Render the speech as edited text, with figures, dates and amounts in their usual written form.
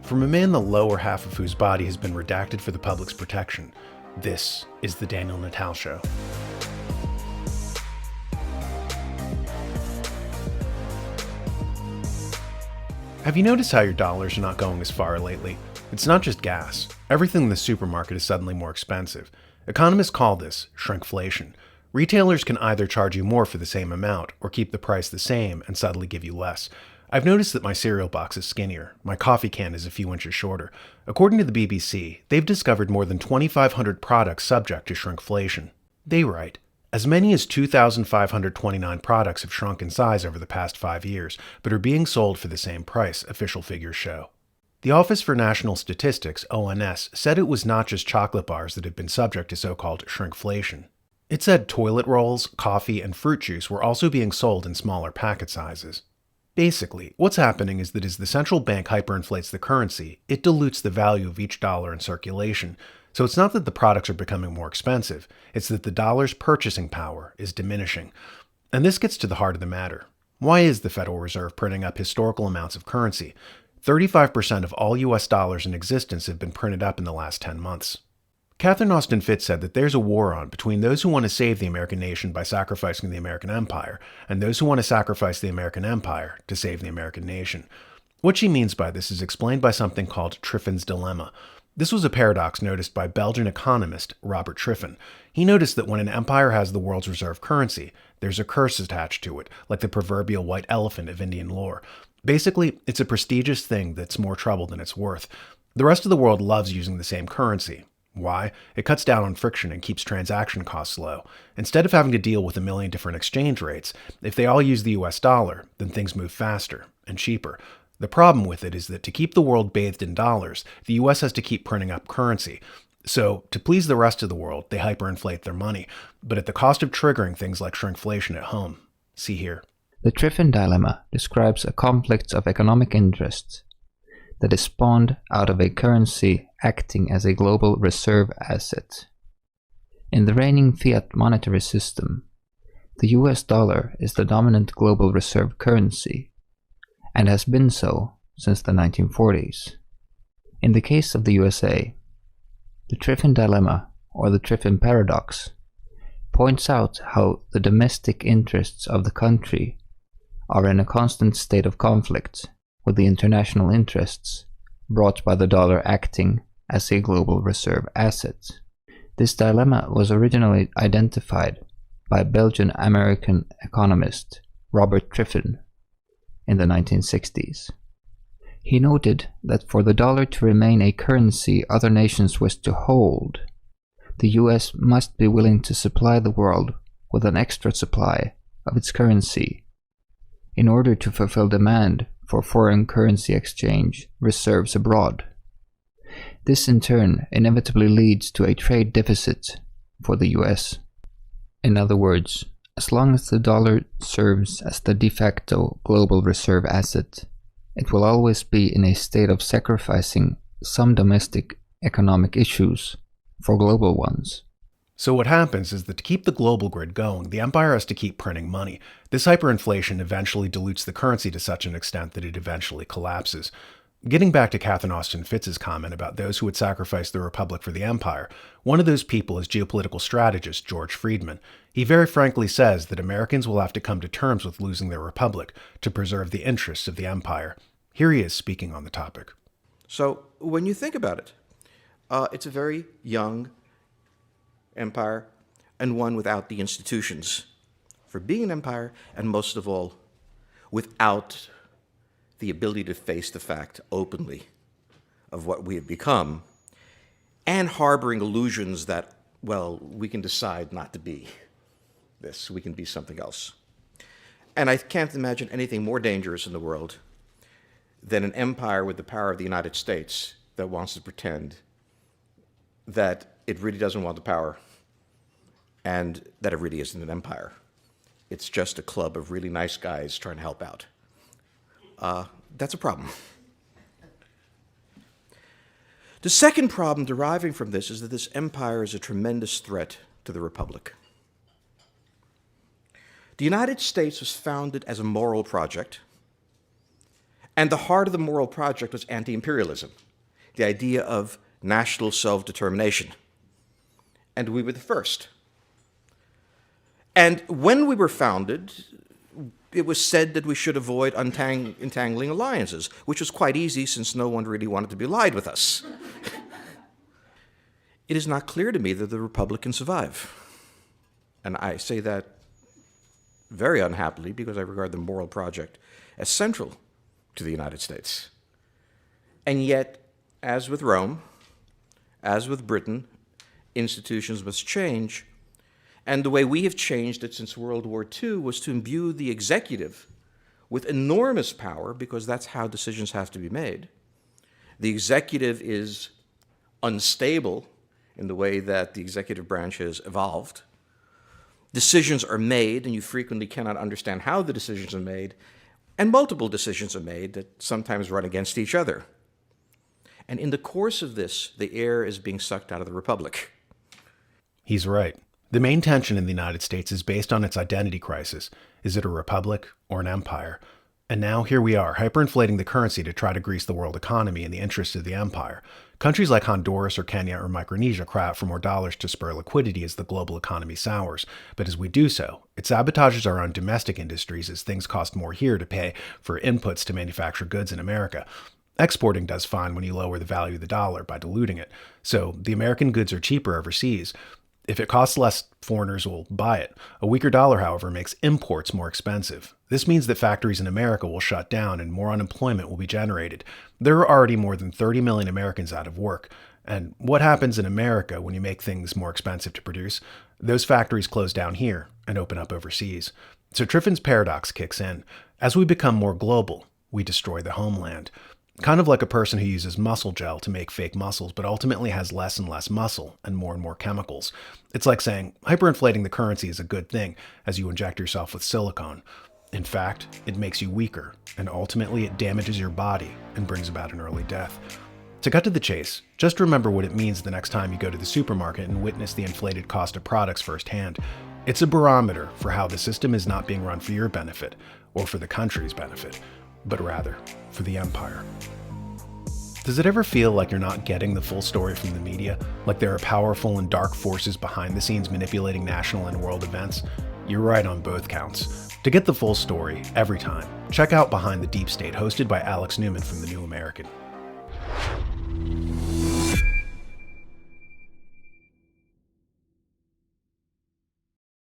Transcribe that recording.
From a man the lower half of whose body has been redacted for the public's protection, this is the Daniel Natal Show. Have you noticed how your dollars are not going as far lately? It's not just gas. Everything in the supermarket is suddenly more expensive. Economists call this shrinkflation. Retailers can either charge you more for the same amount or keep the price the same and subtly give you less. I've noticed that my cereal box is skinnier. My coffee can is a few inches shorter. According to the BBC, they've discovered more than 2,500 products subject to shrinkflation. They write, as many as 2,529 products have shrunk in size over the past 5 years, but are being sold for the same price, official figures show. The Office for National Statistics, ONS, said it was not just chocolate bars that had been subject to so-called shrinkflation. It said toilet rolls, coffee, and fruit juice were also being sold in smaller packet sizes. Basically, what's happening is that as the central bank hyperinflates the currency, it dilutes the value of each dollar in circulation. So it's not that the products are becoming more expensive, it's that the dollar's purchasing power is diminishing. And this gets to the heart of the matter. Why is the Federal Reserve printing up historical amounts of currency? 35% of all US dollars in existence have been printed up in the last 10 months. Catherine Austin Fitts said that there's a war on between those who want to save the American nation by sacrificing the American empire and those who want to sacrifice the American empire to save the American nation. What she means by this is explained by something called Triffin's dilemma. This was a paradox noticed by Belgian economist Robert Triffin. He noticed that when an empire has the world's reserve currency, there's a curse attached to it, like the proverbial white elephant of Indian lore. Basically, it's a prestigious thing that's more trouble than it's worth. The rest of the world loves using the same currency. Why? It cuts down on friction and keeps transaction costs low. Instead of having to deal with a million different exchange rates, if they all use the US dollar, then things move faster and cheaper. The problem with it is that to keep the world bathed in dollars, the US has to keep printing up currency. So, to please the rest of the world, they hyperinflate their money, but at the cost of triggering things like shrinkflation at home. See here. The Triffin dilemma describes a conflict of economic interests that is spawned out of a currency acting as a global reserve asset. In the reigning fiat monetary system, the US dollar is the dominant global reserve currency, and has been so since the 1940s. In the case of the USA, the Triffin dilemma, or the Triffin paradox, points out how the domestic interests of the country are in a constant state of conflict with the international interests brought by the dollar acting as a global reserve asset. This dilemma was originally identified by Belgian-American economist Robert Triffin in the 1960s. He noted that for the dollar to remain a currency other nations wish to hold, the US must be willing to supply the world with an extra supply of its currency in order to fulfill demand for foreign currency exchange reserves abroad. This in turn inevitably leads to a trade deficit for the US. In other words, as long as the dollar serves as the de facto global reserve asset, it will always be in a state of sacrificing some domestic economic issues for global ones. So what happens is that to keep the global grid going, the empire has to keep printing money. This hyperinflation eventually dilutes the currency to such an extent that it eventually collapses. Getting back to Catherine Austin Fitts' comment about those who would sacrifice the republic for the empire, one of those people is geopolitical strategist George Friedman. He very frankly says that Americans will have to come to terms with losing their republic to preserve the interests of the empire. Here he is speaking on the topic. So when you think about it, it's a very young empire and one without the institutions for being an empire, and most of all, without the ability to face the fact openly of what we have become, and harboring illusions that, well, we can decide not to be this, we can be something else. And I can't imagine anything more dangerous in the world than an empire with the power of the United States that wants to pretend that it really doesn't want the power and that it really isn't an empire. It's just a club of really nice guys trying to help out. That's a problem. The second problem deriving from this is that this empire is a tremendous threat to the republic. The United States was founded as a moral project And the heart of the moral project was anti-imperialism, the idea of national self-determination. And we were the first. And when we were founded, it was said that we should avoid entangling alliances, which was quite easy since no one really wanted to be allied with us. It is not clear to me that the Republic can survive. And I say that very unhappily because I regard the moral project as central to the United States. And yet, as with Rome, as with Britain, institutions must change. And the way we have changed it since World War II was to imbue the executive with enormous power, because that's how decisions have to be made. The executive is unstable in the way that the executive branch has evolved. Decisions are made, and you frequently cannot understand how the decisions are made, and multiple decisions are made that sometimes run against each other. And in the course of this, the air is being sucked out of the Republic. He's right. The main tension in the United States is based on its identity crisis. Is it a republic or an empire? And now here we are, hyperinflating the currency to try to grease the world economy in the interest of the empire. Countries like Honduras or Kenya or Micronesia cry out for more dollars to spur liquidity as the global economy sours. But as we do so, it sabotages our own domestic industries as things cost more here to pay for inputs to manufacture goods in America. Exporting does fine when you lower the value of the dollar by diluting it. So the American goods are cheaper overseas. If it costs less, foreigners will buy it. A weaker dollar, however, makes imports more expensive. This means that factories in America will shut down and more unemployment will be generated. There are already more than 30 million Americans out of work. And what happens in America when you make things more expensive to produce? Those factories close down here and open up overseas. So Triffin's paradox kicks in. As we become more global, we destroy the homeland. Kind of like a person who uses muscle gel to make fake muscles, but ultimately has less and less muscle and more chemicals. It's like saying hyperinflating the currency is a good thing as you inject yourself with silicone. In fact, it makes you weaker, and ultimately it damages your body and brings about an early death. To cut to the chase, just remember what it means the next time you go to the supermarket and witness the inflated cost of products firsthand. It's a barometer for how the system is not being run for your benefit or for the country's benefit, but rather for the empire. Does it ever feel like you're not getting the full story from the media? Like there are powerful and dark forces behind the scenes manipulating national and world events? You're right on both counts. To get the full story every time, check out Behind the Deep State, hosted by Alex Newman from The New American.